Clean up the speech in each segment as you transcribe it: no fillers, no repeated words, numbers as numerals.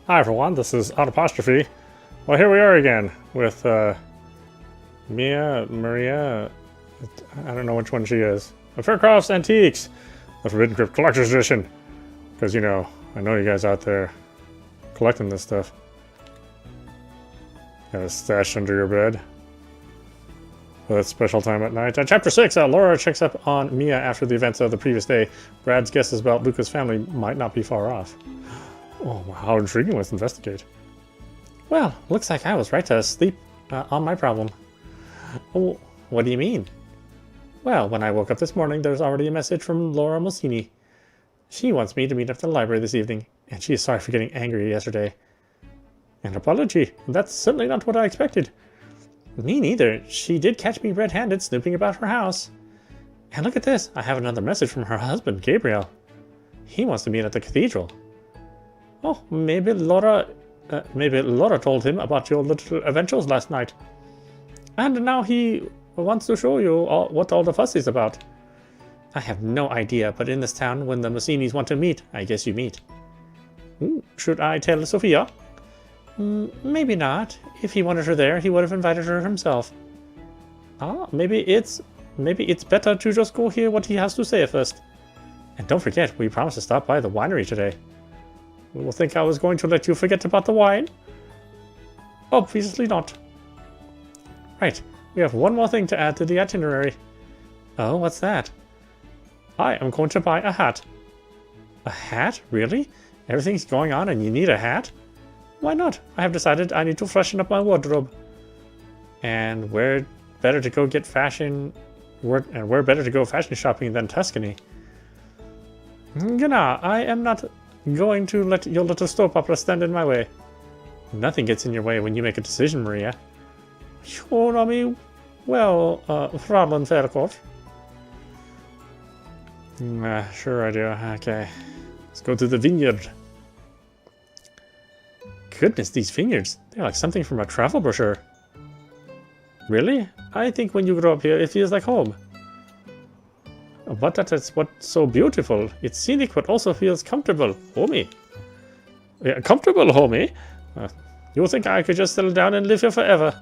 Hi everyone, this is audapostrophe. Well, here we are again with Maria, I don't know which one she is. Faircroft's Antiques, the Forbidden Crypt Collector's Edition. Because, you know, I know you guys out there collecting this stuff. Got it stashed under your bed. For that special time at night. Chapter 6, Laura checks up on Mia after the events of the previous day. Brad's guesses about Luca's family might not be far off. Oh, how intriguing. Let's investigate. Well, looks like I was right to sleep on my problem. Oh, what do you mean? Well, when I woke up this morning, there's already a message from Laura Mosini. She wants me to meet up at the library this evening, and she is sorry for getting angry yesterday. An apology? That's certainly not what I expected. Me neither. She did catch me red-handed snooping about her house. And look at this. I have another message from her husband, Gabriel. He wants to meet at the cathedral. Oh, maybe Laura told him about your little adventures last night. And now he wants to show you what all the fuss is about. I have no idea, but in this town, when the Mossinis want to meet, I guess you meet. Should I tell Sophia? Maybe not. If he wanted her there, he would have invited her himself. Maybe it's better to just go hear what he has to say first. And don't forget, we promised to stop by the winery today. You will think I was going to let you forget about the wine? Obviously not. Right, we have one more thing to add to the itinerary. Oh, what's that? I am going to buy a hat. A hat? Really? Everything's going on and you need a hat? Why not? I have decided I need to freshen up my wardrobe. And where better to go fashion shopping than Tuscany? Gna, I am not going to let your little soap opera stand in my way. Nothing gets in your way when you make a decision, Maria. You know me well, Fräulein Faircroft. Sure I do. Okay. Let's go to the vineyard. Goodness, these vineyards. They're like something from a travel brochure. Really? I think when you grow up here, it feels like home. But that's what's so beautiful. It's scenic, but also feels comfortable. Homey. Yeah, comfortable, homey? You think I could just settle down and live here forever?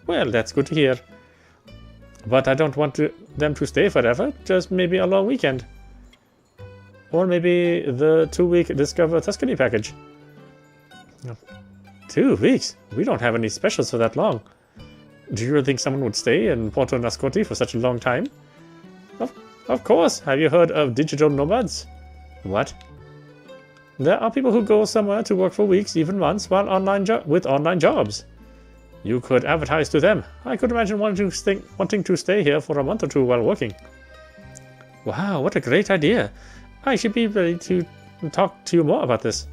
Well, that's good to hear. But I don't want them to stay forever. Just maybe a long weekend. Or maybe the 2-week Discover Tuscany package. 2 weeks? We don't have any specials for that long. Do you really think someone would stay in Porto Nacosti for such a long time? Of course. Have you heard of digital nomads? What? There are people who go somewhere to work for weeks, even months, while with online jobs. You could advertise to them. I could imagine wanting to stay here for a month or two while working. Wow, what a great idea. I should be ready to talk to you more about this.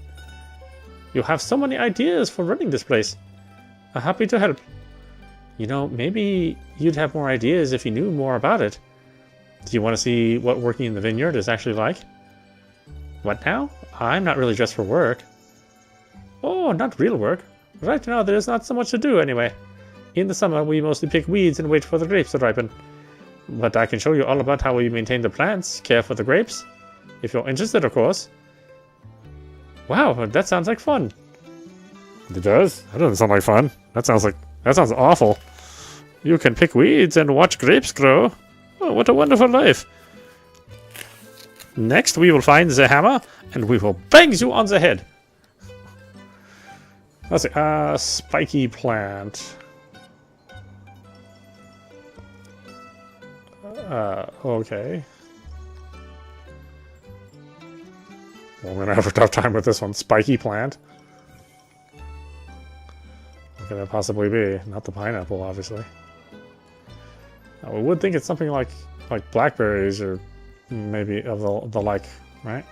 You have so many ideas for running this place. I'm happy to help. You know, maybe you'd have more ideas if you knew more about it. Do you want to see what working in the vineyard is actually like? What now? I'm not really dressed for work. Oh, not real work. Right now there's not so much to do anyway. In the summer we mostly pick weeds and wait for the grapes to ripen. But I can show you all about how we maintain the plants, care for the grapes. If you're interested, of course. Wow, that sounds like fun. It does? That doesn't sound like fun. That sounds awful. You can pick weeds and watch grapes grow. Oh, what a wonderful life. Next, we will find the hammer, and we will bang you on the head. Let's see. Spiky plant. Okay. Well, I'm going to have a tough time with this one. Spiky plant. What could that possibly be? Not the pineapple, obviously. We would think it's something like blackberries or maybe of the like, right?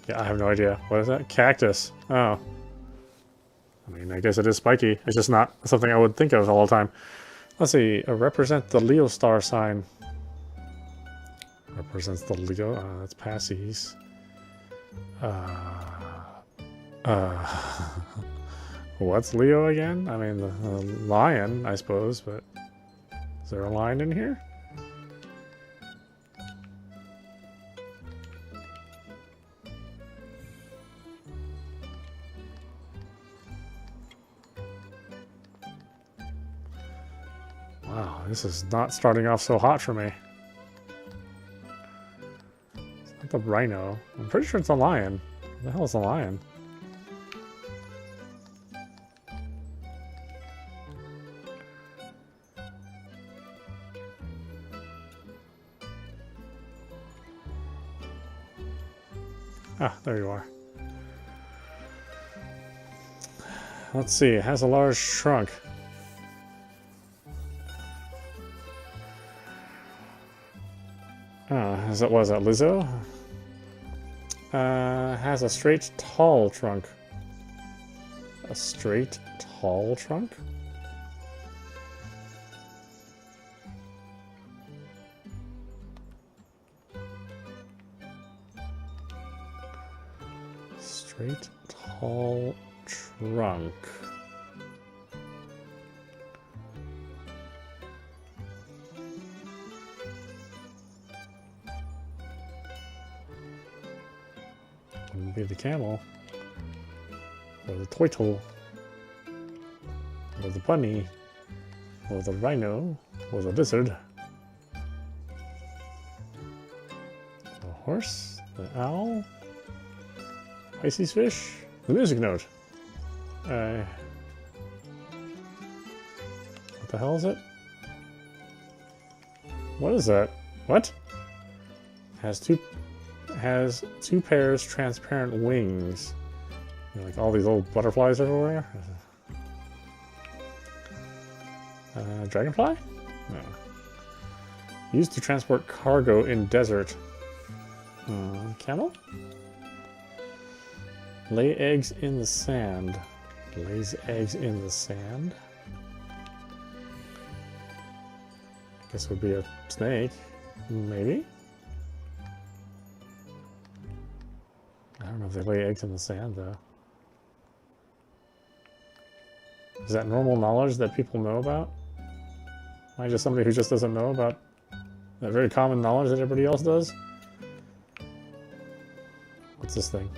Yeah, I have no idea. What is that? Cactus. Oh. I mean, I guess it is spiky. It's just not something I would think of all the time. Let's see. Represent the Leo star sign. Represents the Leo. That's Passes. What's Leo again? I mean, the lion, I suppose, but is there a lion in here? Wow, this is not starting off so hot for me. It's not the rhino. I'm pretty sure it's a lion. What the hell is a lion? Ah, there you are. Let's see, it has a large trunk. Was that Lizzo? Has a straight, tall trunk. A straight, tall trunk? Straight, tall trunk. Wouldn't be the camel, or the turtle, or the bunny, or the rhino, or the lizard, the horse, the owl, Pisces fish, the music note. What the hell is it? What is that? What? Has two pairs transparent wings. You know, like all these little butterflies everywhere. Dragonfly? No. Used to transport cargo in desert. Camel? Lay eggs in the sand. Lays eggs in the sand? Guess it would be a snake. Maybe? I don't know if they lay eggs in the sand, though. Is that normal knowledge that people know about? Am I just somebody who just doesn't know about that very common knowledge that everybody else does? What's this thing?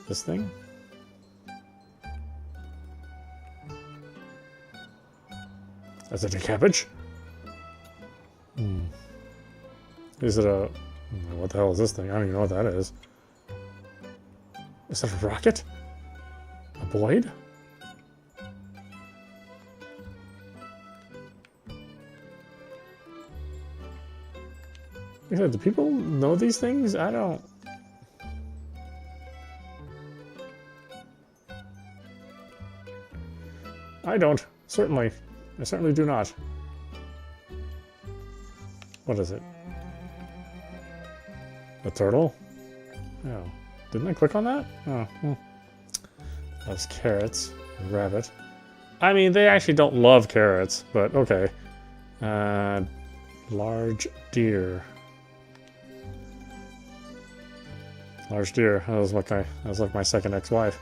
This thing? Is it a cabbage? Is it a... What the hell is this thing? I don't even know what that is. Is that a rocket? A blade? Like I said, do people know these things? I don't. I don't. Certainly. I certainly do not. What is it? A turtle? Oh. Didn't I click on that? Oh. That's carrots. A rabbit. I mean, they actually don't love carrots, but okay. Large deer. Large deer. That was like my second ex-wife.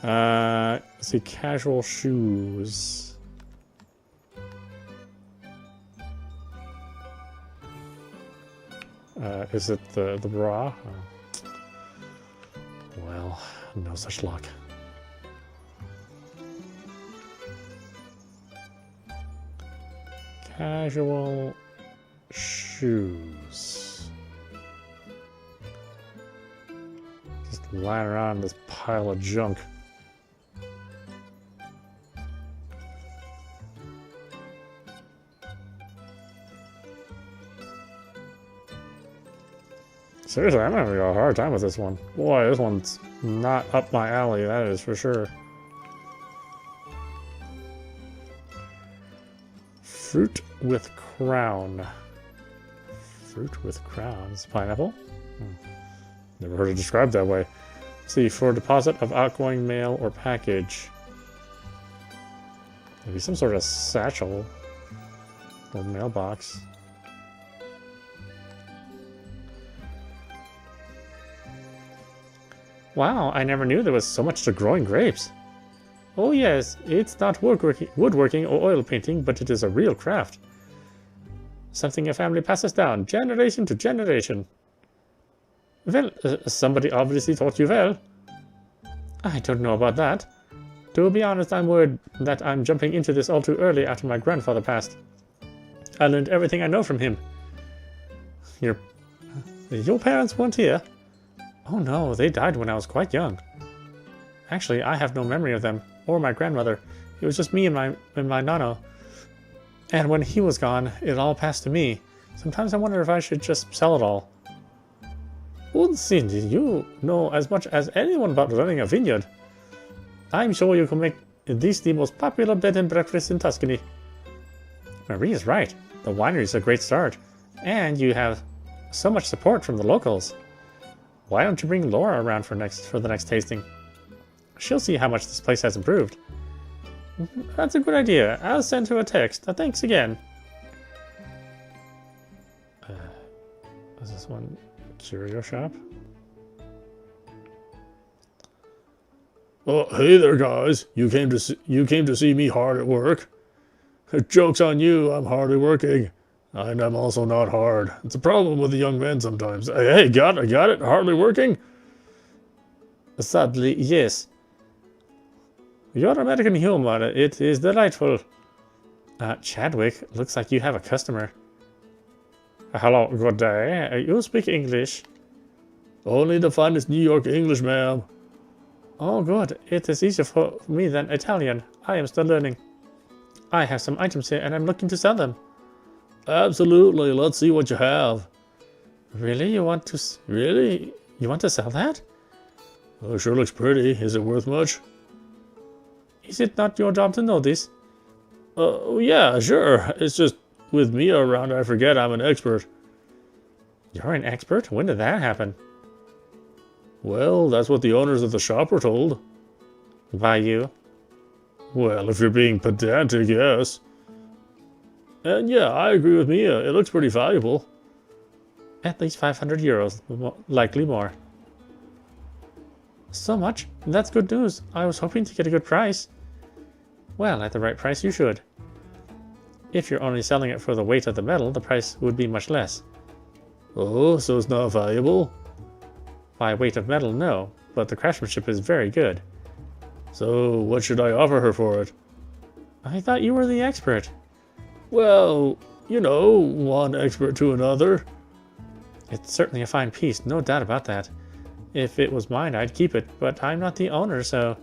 Let's see, casual shoes. Is it the bra? Oh. Well, no such luck. Casual shoes. Just lying around this pile of junk. Seriously, I'm having a hard time with this one. Boy, this one's not up my alley, that is for sure. Fruit with crown. Fruit with crowns. Pineapple? Never heard it described that way. Let's see, for deposit of outgoing mail or package. Maybe some sort of satchel or mailbox. Wow, I never knew there was so much to growing grapes. Oh yes, it's not woodworking or oil painting, but it is a real craft. Something a family passes down, generation to generation. Well, somebody obviously taught you well. I don't know about that. To be honest, I'm worried that I'm jumping into this all too early after my grandfather passed. I learned everything I know from him. Your parents weren't here? Oh no, they died when I was quite young. Actually, I have no memory of them, or my grandmother. It was just me and my nano. And when he was gone, it all passed to me. Sometimes I wonder if I should just sell it all. Well, Cindy, you know as much as anyone about running a vineyard. I'm sure you can make this the most popular bed and breakfast in Tuscany. Marie is right. The winery is a great start. And you have so much support from the locals. Why don't you bring Laura around for the next tasting? She'll see how much this place has improved. That's a good idea. I'll send her a text. Thanks again. Is this one curio shop? Oh, hey there, guys. You came to see me hard at work. Joke's on you. I'm hardly working. And I'm also not hard. It's a problem with the young men sometimes. Hey, got it? Hardly working? Sadly, yes. Your American humor, it is delightful. Chadwick, looks like you have a customer. Hello, good day. You speak English? Only the finest New York English, ma'am. Oh, good. It is easier for me than Italian. I am still learning. I have some items here and I'm looking to sell them. Absolutely. Let's see what you have. Really? You want to sell that? Oh, it sure looks pretty. Is it worth much? Is it not your job to know this? Yeah, sure. It's just with me around, I forget I'm an expert. You're an expert? When did that happen? Well, that's what the owners of the shop were told. By you? Well, if you're being pedantic, yes. And yeah, I agree with Mia. It looks pretty valuable. At least 500 euros, likely more. So much? That's good news. I was hoping to get a good price. Well, at the right price you should. If you're only selling it for the weight of the metal, the price would be much less. Oh, so it's not valuable? By weight of metal, no, but the craftsmanship is very good. So, what should I offer her for it? I thought you were the expert. Well, you know, one expert to another. It's certainly a fine piece, no doubt about that. If it was mine, I'd keep it, but I'm not the owner, so...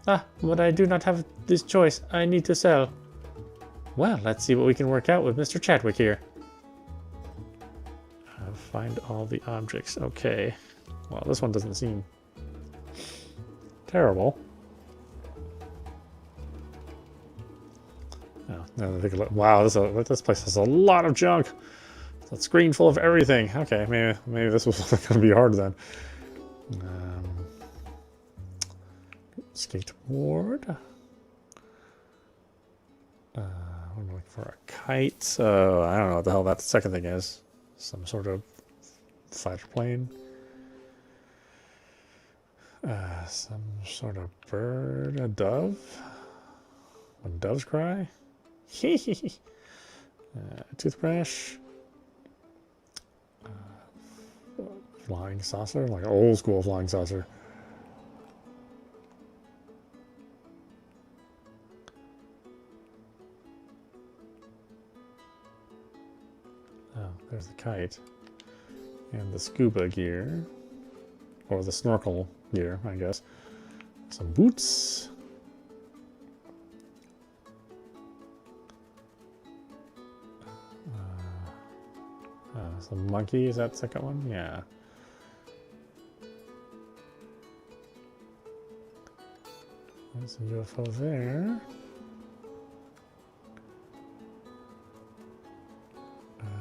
but I do not have this choice. I need to sell. Well, let's see what we can work out with Mr. Chadwick here. Find all the objects. Okay. Well, this one doesn't seem terrible. Oh, now that I take a look. Wow, this place has a lot of junk. It's a screen full of everything. Okay, maybe this was going to be hard then. Skateboard. I'm looking for a kite. So I don't know what the hell that second thing is. Some sort of fighter plane. Some sort of bird. A dove. When doves cry. Toothbrush. Flying saucer. Like an old school flying saucer. Oh, there's the kite. And the scuba gear. Or the snorkel gear, I guess. Some boots. Some monkey, is that the second one? Yeah. There's a UFO there.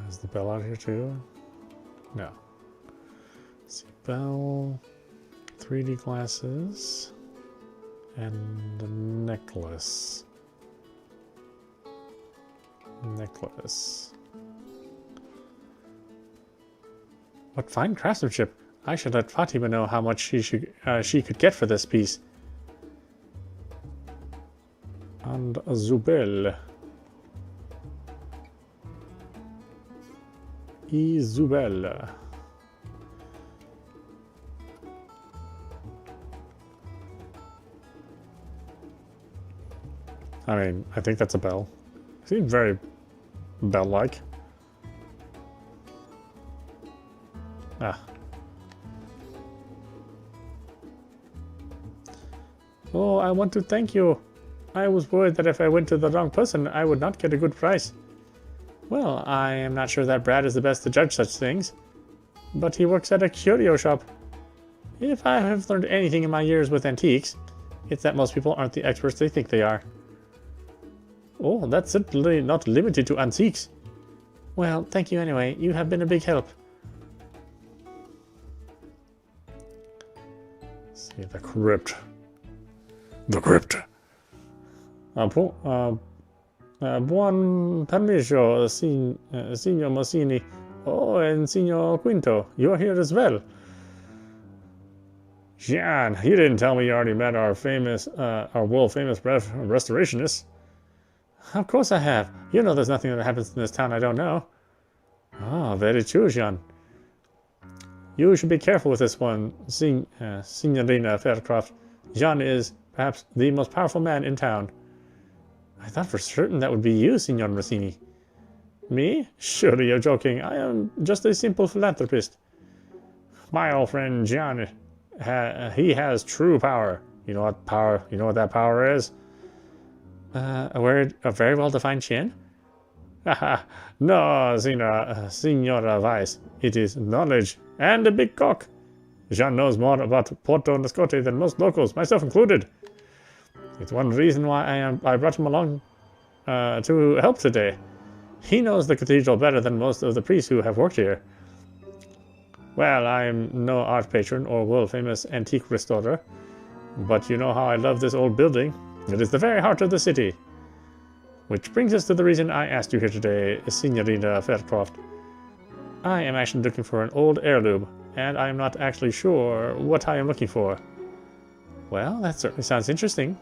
Is the bell out here too? No. Let's see, bell, 3D glasses, and a necklace. Necklace. What fine craftsmanship! I should let Fatima know how much she could get for this piece. And Zubel. Zubel. I mean, I think that's a bell. Seems very bell-like. Ah. Oh, I want to thank you. I was worried that if I went to the wrong person, I would not get a good price. Well, I am not sure that Brad is the best to judge such things, but he works at a curio shop. If I have learned anything in my years with antiques, it's that most people aren't the experts they think they are. Oh, that's certainly not limited to antiques. Well, thank you anyway. You have been a big help. Let's see, the crypt. The crypt. Buon permesso, Signor Mossini. Oh, and Signor Quinto, you're here as well. Gian, you didn't tell me you already met our world-famous restorationists. Of course I have. You know there's nothing that happens in this town I don't know. Ah, very true, Jean. You should be careful with this one, Signorina Faircroft. Jean is, perhaps, the most powerful man in town. I thought for certain that would be you, Signor Rossini. Me? Surely you're joking. I am just a simple philanthropist. My old friend Gian, he has true power. You know what power? You know what that power is? A very well-defined chin? No, Signora Weiss. It is knowledge and a big cock. Jean knows more about Porto Nacosti than most locals, myself included. It's one reason why I brought him along to help today. He knows the cathedral better than most of the priests who have worked here. Well, I'm no art patron or world-famous antique restorer, but you know how I love this old building. It is the very heart of the city. Which brings us to the reason I asked you here today, Signorina Faircroft. I am actually looking for an old heirloom, and I am not actually sure what I am looking for. Well, that certainly sounds interesting.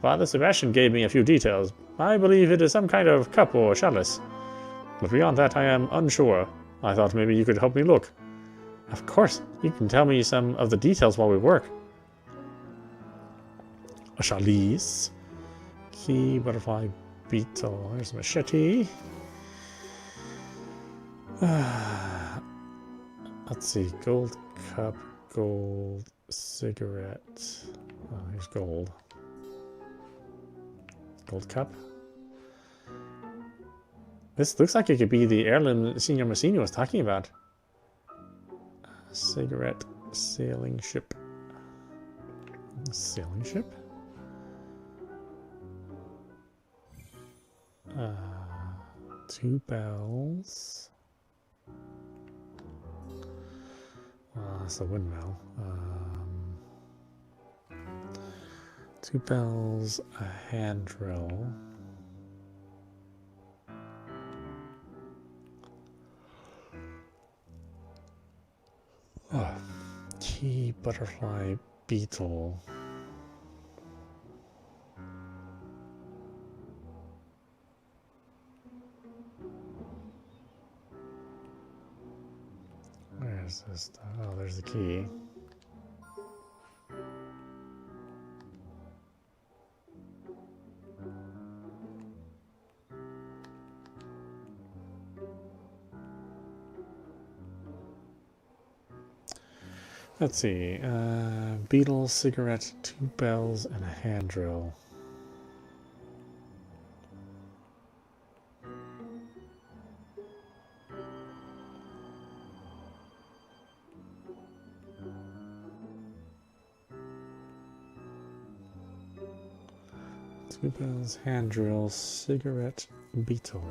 Father Sebastian gave me a few details. I believe it is some kind of cup or chalice. But beyond that, I am unsure. I thought maybe you could help me look. Of course, you can tell me some of the details while we work. A chalice. Key, butterfly, beetle. There's a machete. Let's see. Gold cup, gold cigarette. Oh, here's gold. Gold cup. This looks like it could be the heirloom Signor Mossini was talking about. Cigarette, sailing ship. Sailing ship? Two bells. That's a windmill. Two bells, a hand drill. Key, butterfly, beetle. Where's this stuff? Oh, there's the key. Let's see. Beetle, cigarette, two bells, and a hand drill. Two bells, hand drill, cigarette, beetle.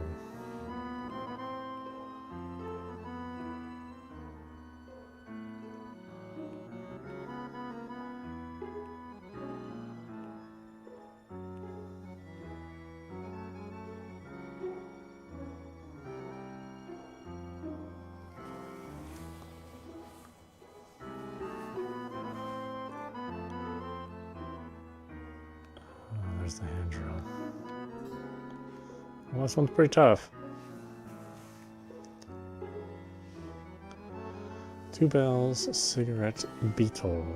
Well, this one's pretty tough. 2 bells, cigarette, beetle.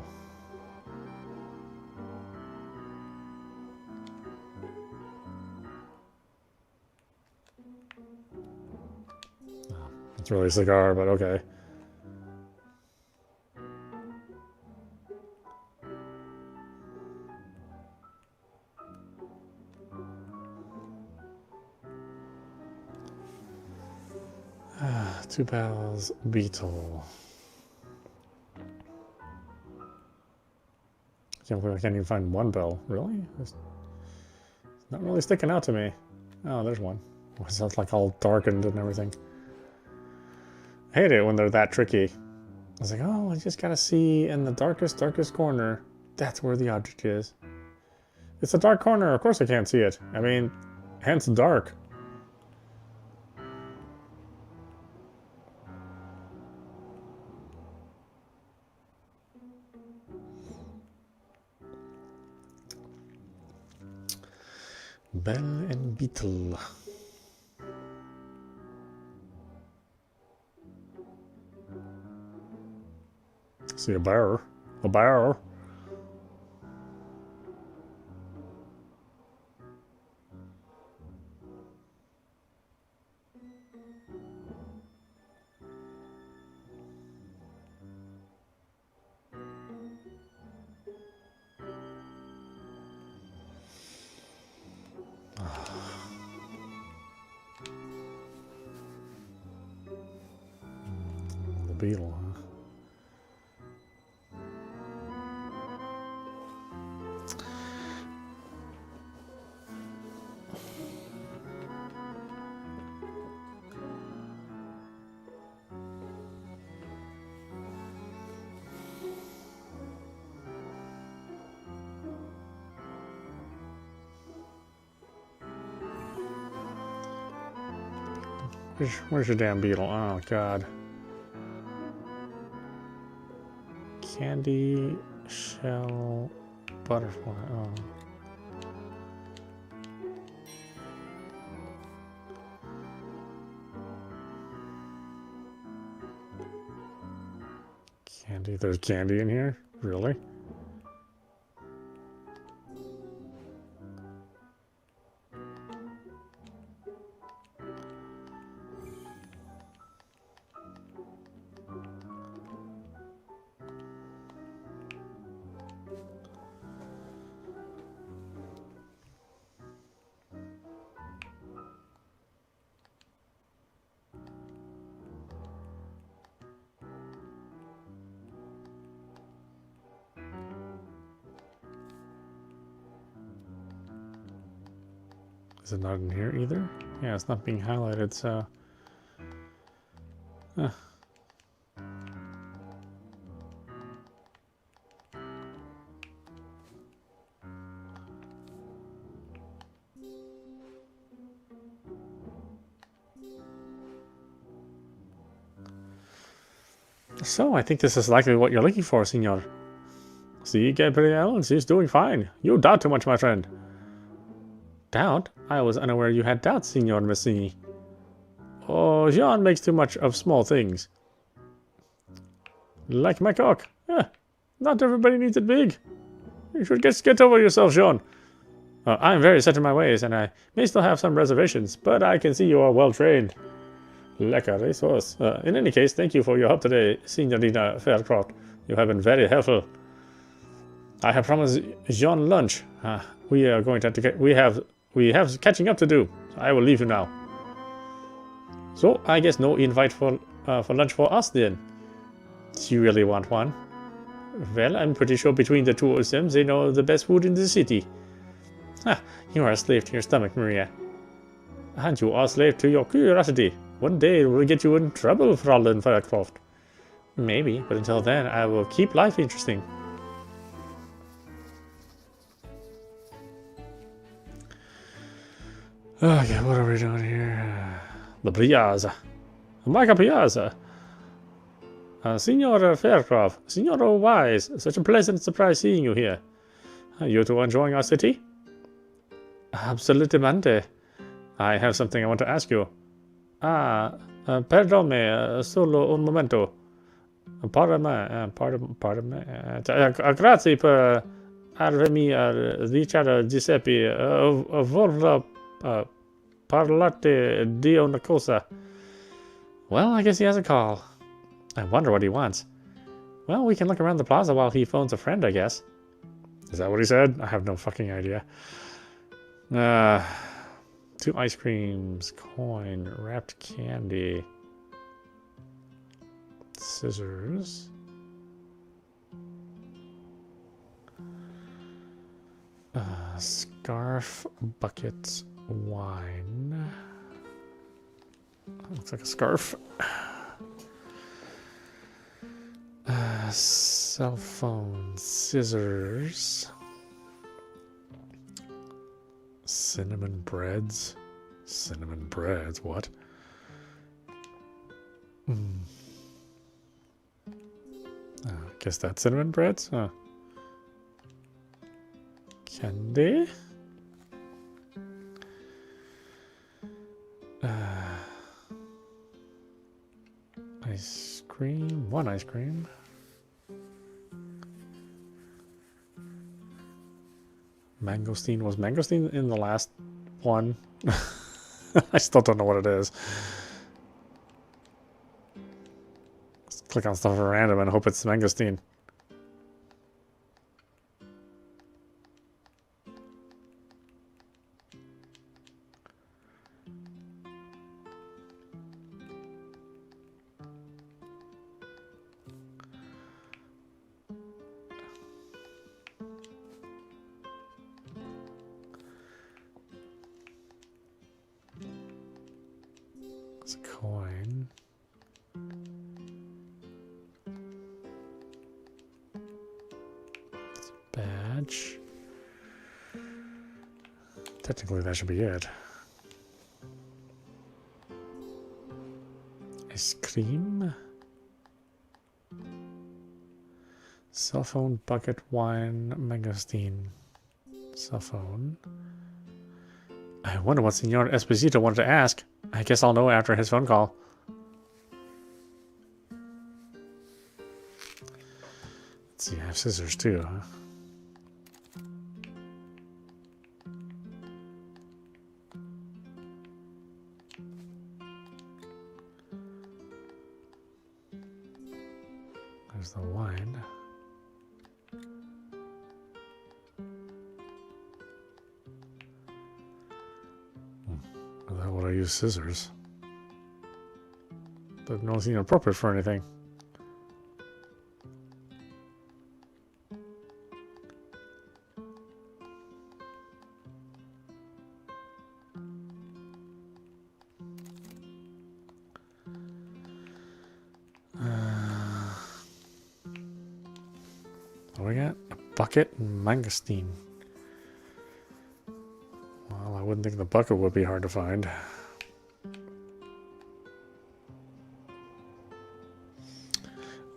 Oh, it's really a cigar, but okay. Two bells, beetle. Can't believe I can't even find one bell. Really? It's not really sticking out to me. Oh, there's one. It sounds like all darkened and everything. I hate it when they're that tricky. I was like, oh, I just gotta see in the darkest corner. That's where the object is. It's a dark corner. Of course I can't see it. I mean, hence dark. Bell and beetle. See a bear. A bear. The beetle, huh? Where's your damn beetle? Oh, God. Candy, shell, butterfly. Oh. Candy. There's candy in here? Really? Is it not in here either? Yeah, it's not being highlighted, so... So, I think this is likely what you're looking for, senor. See, Gabrielle, she's doing fine. You doubt too much, my friend. Doubt? I was unaware you had doubts, Signor Massini. Oh, Jean makes too much of small things. Like my cock. Not everybody needs it big. You should get over yourself, Jean. I'm very set in my ways, and I may still have some reservations, but I can see you are well trained. Like a racehorse. In any case, thank you for your help today, Signorina Faircroft. You have been very helpful. I have promised Jean lunch. We are going to have to get... We have catching up to do. I will leave you now. So, I guess no invite for lunch for us then. Do you really want one? Well, I'm pretty sure between the two of them, they know the best food in the city. You are a slave to your stomach, Maria. And you are a slave to your curiosity. One day it will get you in trouble, Fräulein Faircroft. Maybe, but until then, I will keep life interesting. Okay, what are we doing here? The Piazza. Micah Piazza. Signor Faircroft. Signor Wise. Such a pleasant surprise seeing you here. You two enjoying our city? Absolutamente. I have something I want to ask you. Perdonme, solo un momento. Pardon me. Grazie per avermi dichiarato Giuseppe. Volevo parlate di una cosa. Well, I guess he has a call. I wonder what he wants. Well, we can look around the plaza while he phones a friend, I guess. Is that what he said? I have no fucking idea. 2 ice creams, coin, wrapped candy, scissors, scarf, bucket, wine. Looks like a scarf. Cell phone, scissors, cinnamon breads. Cinnamon breads, what? I guess that's cinnamon breads, huh? Candy? Ice cream, 1 ice cream. Mangosteen, was mangosteen in the last one? I still don't know what it is. Let's click on stuff at random and hope it's mangosteen. It's a coin. It's a badge. Technically, that should be it. Ice cream. Cell phone, bucket, wine, mangosteen. Cell phone. I wonder what Senor Esposito wanted to ask. I guess I'll know after his phone call. Let's see, I have scissors too, huh? There's the wine. Why would I use scissors? Doesn't really seem appropriate for anything. What do we got? A bucket and mangosteen. Well, I wouldn't think the bucket would be hard to find.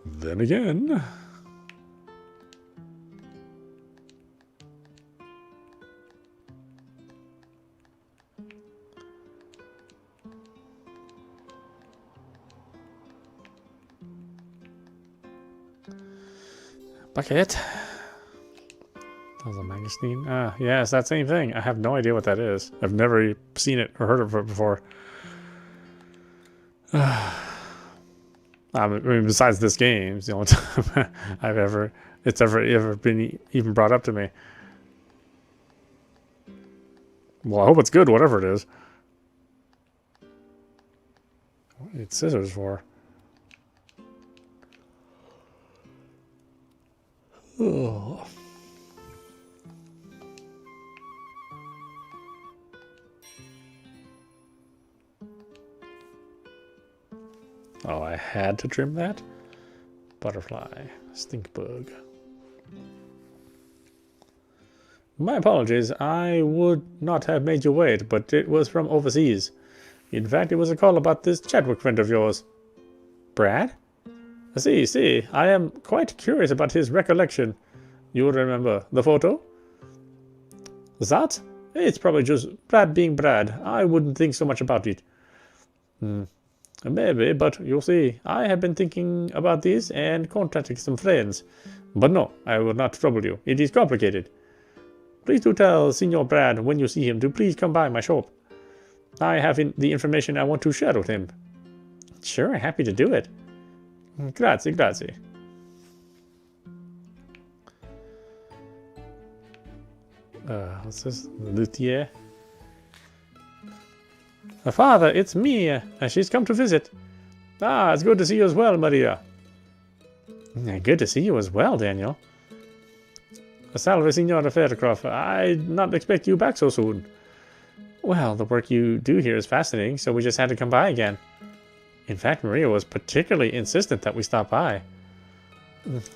Then again... Bucket. That was a mangosteen. Ah, yeah, it's that same thing. I have no idea what that is. I've never seen it or heard of it before. I mean, besides this game, it's the only time it's ever been even brought up to me. Well, I hope it's good, whatever it is. What do you need scissors for? Oh. Oh, I had to trim that? Butterfly. Stink bug. My apologies. I would not have made you wait, but it was from overseas. In fact, it was a call about this Chadwick friend of yours. Brad? See, I am quite curious about his recollection. You remember the photo? That? It's probably just Brad being Brad. I wouldn't think so much about it. Maybe, but you'll see, I have been thinking about this and contacting some friends. But no, I will not trouble you. It is complicated. Please do tell Signor Brad when you see him to please come by my shop. I have the information I want to share with him. Sure, happy to do it. Grazie, grazie. What's this? Luthier. Father, it's me. She's come to visit. Ah, it's good to see you as well, Maria. Good to see you as well, Daniel. Salve, Signora Faircroft. I did not expect you back so soon. Well, the work you do here is fascinating, so we just had to come by again. In fact, Maria was particularly insistent that we stop by.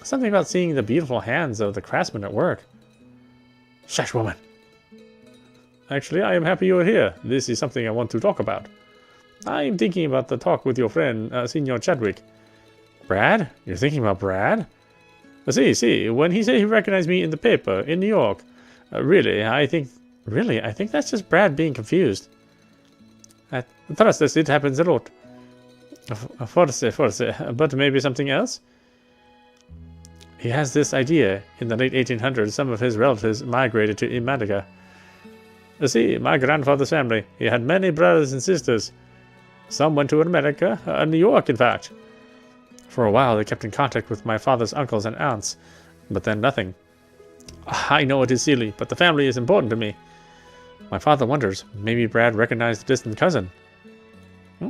Something about seeing the beautiful hands of the craftsmen at work. Shush, woman. Actually, I am happy you are here. This is something I want to talk about. I am thinking about the talk with your friend, Signor Chadwick. Brad? You're thinking about Brad? See, when he said he recognized me in the paper in New York. Really, I think that's just Brad being confused. Trust us, it happens a lot. Forse, but maybe something else? He has this idea. In the late 1800s, some of his relatives migrated to America. See, my grandfather's family, he had many brothers and sisters. Some went to America, New York, in fact. For a while, they kept in contact with my father's uncles and aunts, but then nothing. I know it is silly, but the family is important to me. My father wonders, maybe Brad recognized a distant cousin.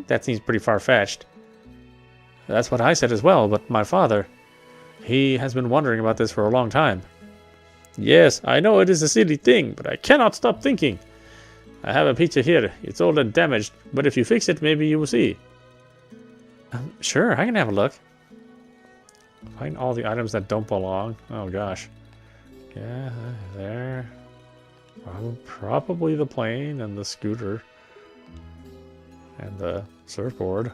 That seems pretty far-fetched. That's what I said as well, but my father, he has been wondering about this for a long time. Yes, I know it is a silly thing, but I cannot stop thinking. I have a picture here. It's old and damaged, but if you fix it, maybe you will see. Sure, I can have a look. Find all the items that don't belong. Oh gosh. Yeah, there. Probably the plane and the scooter. And the surfboard.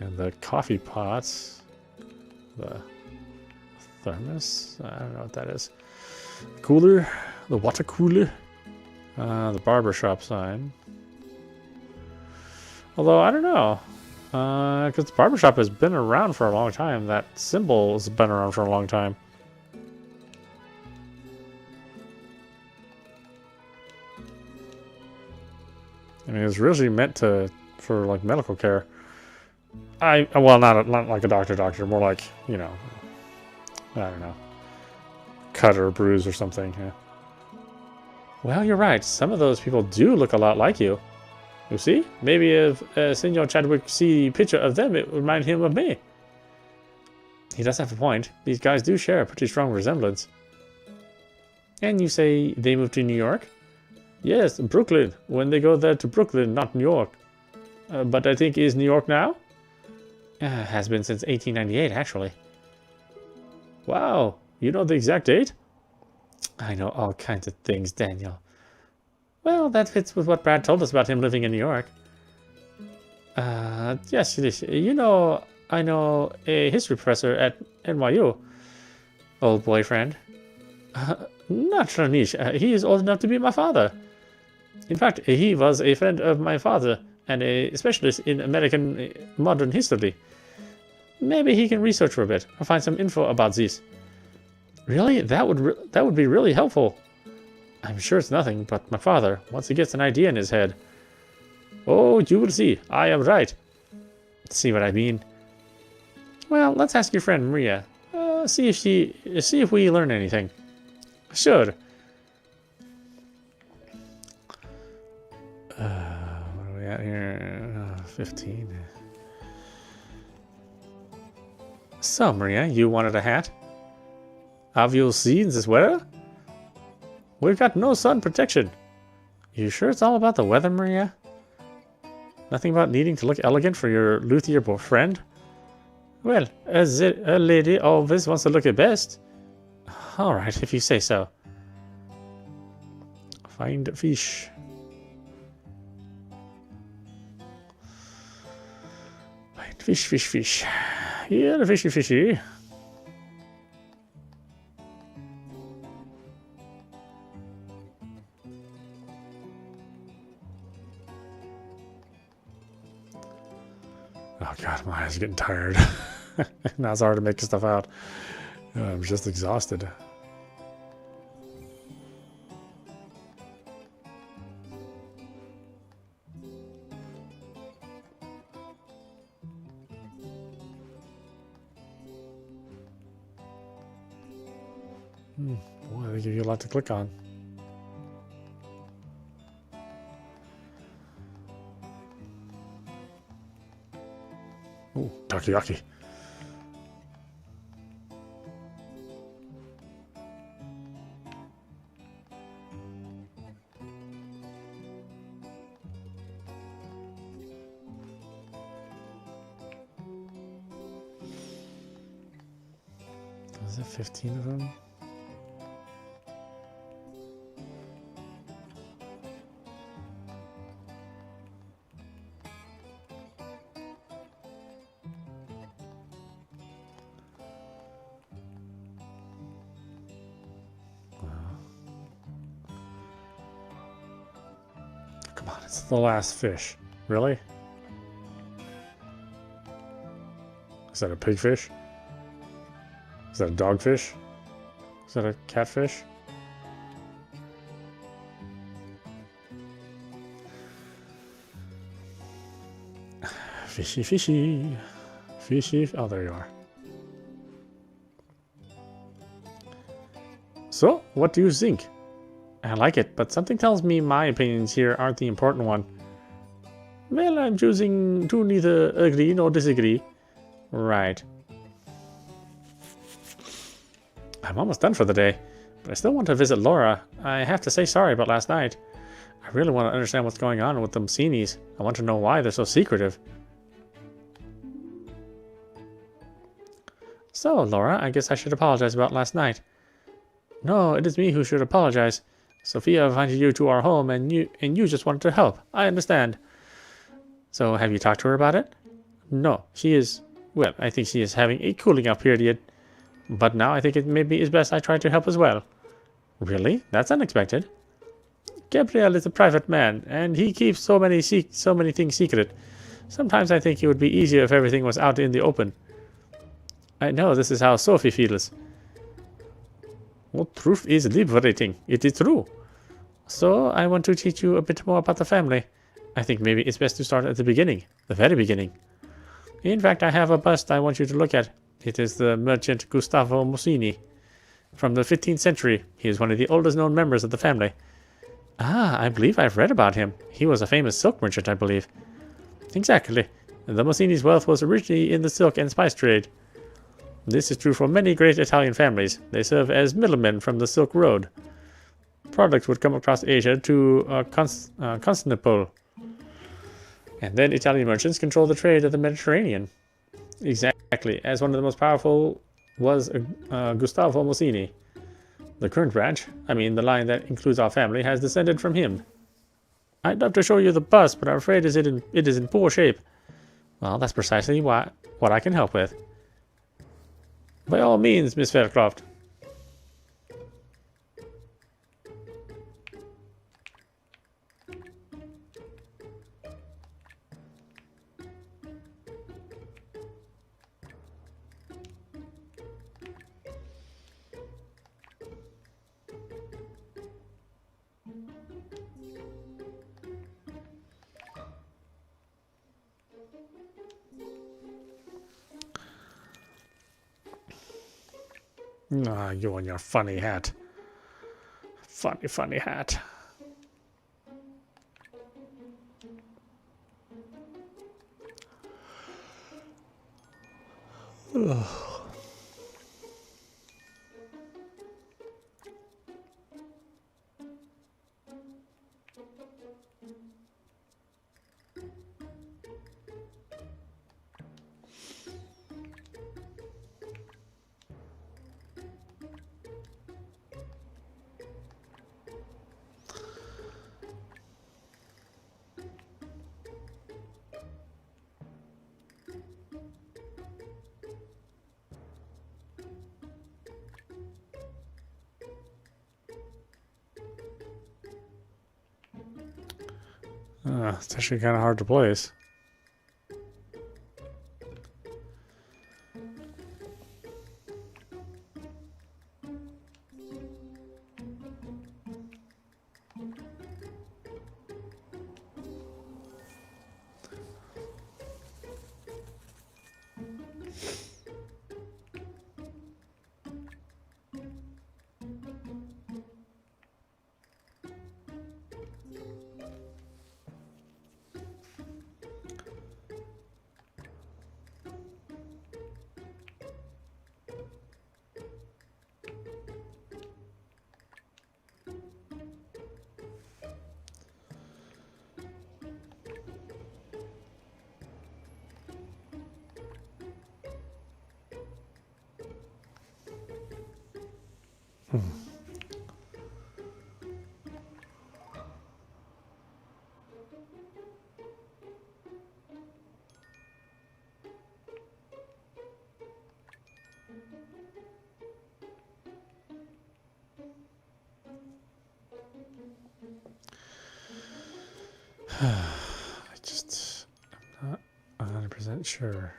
And the coffee pots. The thermos. I don't know what that is. Cooler. The water cooler. The barbershop sign. Although, I don't know. Because the barbershop has been around for a long time. That symbol has been around for a long time. I mean, it's really meant for like medical care. Well, not like a doctor, more like, you know, I don't know, cut or bruise or something. Yeah. Well, you're right. Some of those people do look a lot like you. You see? Maybe if Senor Chadwick see a picture of them, it would remind him of me. He does have a point. These guys do share a pretty strong resemblance. And you say they moved to New York? Yes, Brooklyn. When they go there to Brooklyn, not New York. But I think is New York now? Has been since 1898, actually. Wow, you know the exact date? I know all kinds of things, Daniel. Well, that fits with what Brad told us about him living in New York. Yes, you know, I know a history professor at NYU. Old boyfriend. Not Ranish. He is old enough to be my father. In fact, he was a friend of my father and a specialist in American modern history. Maybe he can research for a bit or find some info about this. Really? That would be really helpful. I'm sure it's nothing, but my father, once he gets an idea in his head. Oh, you will see. I am right. See what I mean? Well, let's ask your friend Maria. See if we learn anything. Sure. What are we at here? 15. So, Maria, you wanted a hat? Have you seen this weather? We've got no sun protection. You sure it's all about the weather, Maria? Nothing about needing to look elegant for your luthier friend? Well, a lady always wants to look her best. All right, if you say so. Find fish. Find fish. Yeah, the fishy. Oh god, my eyes are getting tired. Now it's hard to make stuff out. I'm just exhausted. Boy, they give you a lot to click on. Ooh, takoyaki. Is it 15 of them? Come on, it's the last fish. Really? Is that a pigfish? Is that a dogfish? Is that a catfish? Fishy, fishy. Fishy. Oh, there you are. So, what do you think? I like it, but something tells me my opinions here aren't the important one. Well, I'm choosing to neither agree nor disagree. Right. I'm almost done for the day, but I still want to visit Laura. I have to say sorry about last night. I really want to understand what's going on with the Mussinis. I want to know why they're so secretive. So, Laura, I guess I should apologize about last night. No, it is me who should apologize. Sophia invited you to our home and you just wanted to help. I understand. So, have you talked to her about it? No, she is... Well, I think she is having a cooling off period. But now I think it maybe is best I try to help as well. Really? That's unexpected. Gabriel is a private man, and he keeps so many things secret. Sometimes I think it would be easier if everything was out in the open. I know this is how Sophie feels. Well, truth is liberating. It is true. So I want to teach you a bit more about the family. I think maybe it's best to start at the beginning, the very beginning. In fact, I have a bust I want you to look at. It is the merchant Gustavo Mussini. From the 15th century, he is one of the oldest known members of the family. Ah, I believe I've read about him. He was a famous silk merchant, I believe. Exactly. The Mussini's wealth was originally in the silk and spice trade. This is true for many great Italian families. They serve as middlemen from the Silk Road. Products would come across Asia to Constantinople. And then Italian merchants controlled the trade of the Mediterranean. Exactly, as one of the most powerful was Gustavo Mussini. The current branch, I mean the line that includes our family, has descended from him. I'd love to show you the bust, but I'm afraid it is in poor shape. Well, that's precisely what I can help with. By all means, Miss Faircroft. Ah, you and your funny hat. Funny, funny hat. Ugh. It's actually kind of hard to place. I just am not 100% sure.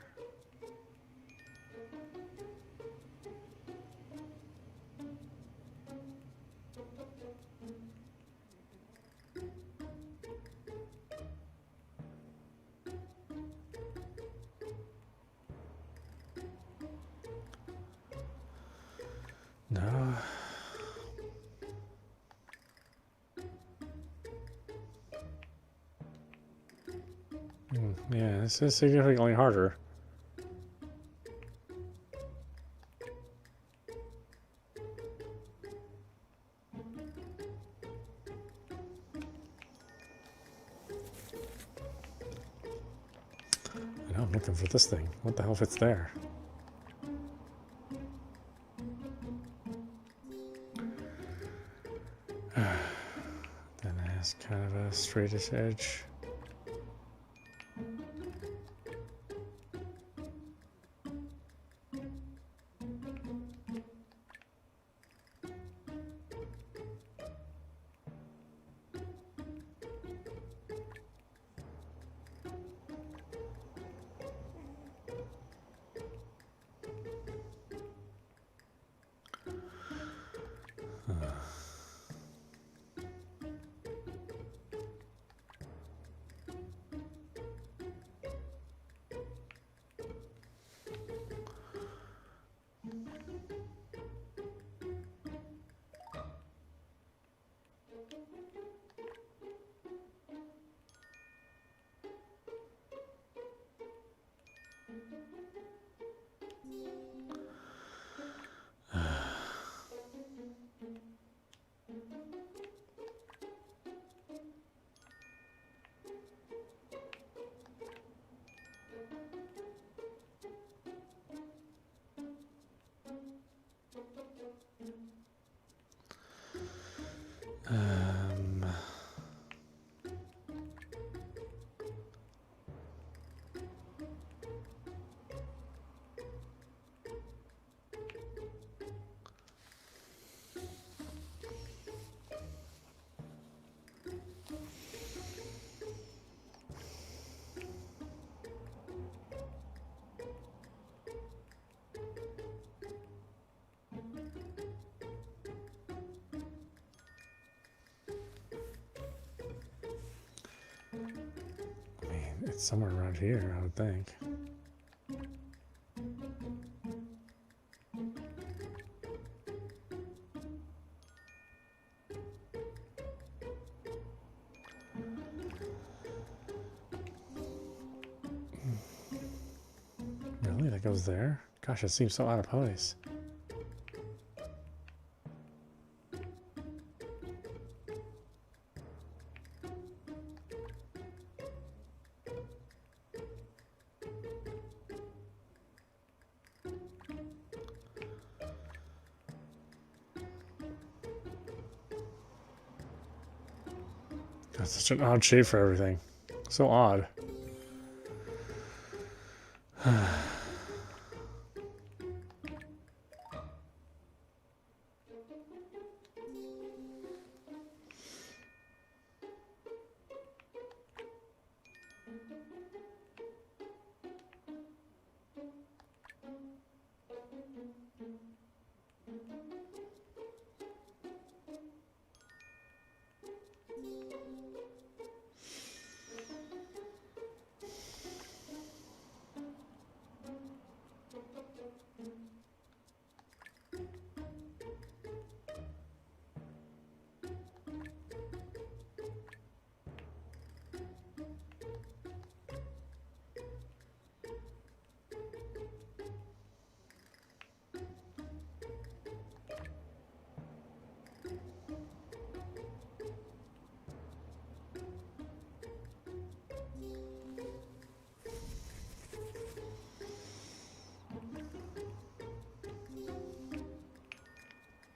No. Yeah, this is significantly harder. I know, I'm looking for this thing. What the hell fits there? Then it has kind of a straightish edge. Um, it's somewhere around here, I would think. Really? That goes there? Gosh, it seems so out of place. That's such an odd shape for everything. So odd.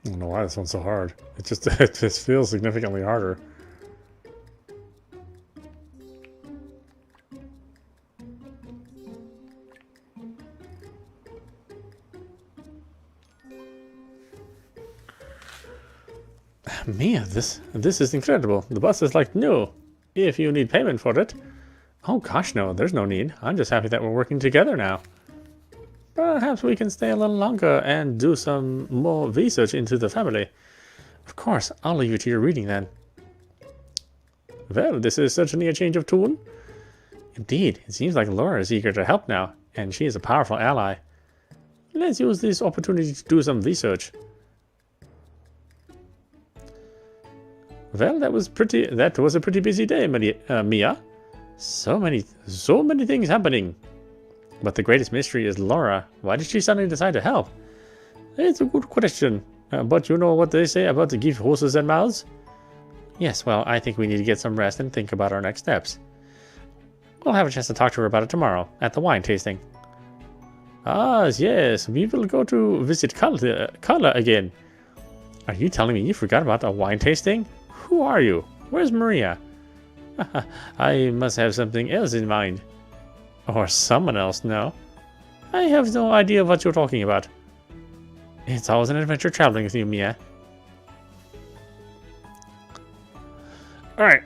I don't know why this one's so hard. It just feels significantly harder. Mia, this is incredible. The bus is like new. If you need payment for it. Oh gosh, no, there's no need. I'm just happy that we're working together now. Perhaps we can stay a little longer and do some more research into the family. Of course, I'll leave you to your reading then. Well, this is certainly a change of tune. Indeed, it seems like Laura is eager to help now, and she is a powerful ally. Let's use this opportunity to do some research. Well, that was a pretty busy day, Mia. So many things happening. But the greatest mystery is Laura. Why did she suddenly decide to help? It's a good question. But you know what they say about the give horses and mouths? Yes, well, I think we need to get some rest and think about our next steps. We'll have a chance to talk to her about it tomorrow, at the wine tasting. Ah, yes, we will go to visit Carla again. Are you telling me you forgot about the wine tasting? Who are you? Where's Maria? I must have something else in mind. Or someone else, no. I have no idea what you're talking about. It's always an adventure traveling with you, Mia. Alright,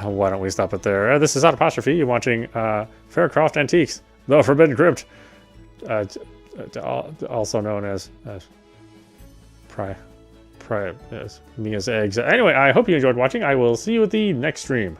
why don't we stop it there? This is Audapostrophe. You're watching Faircroft Antiques, the Forbidden Crypt. Also known as Mia's Eggs. Anyway, I hope you enjoyed watching. I will see you at the next stream.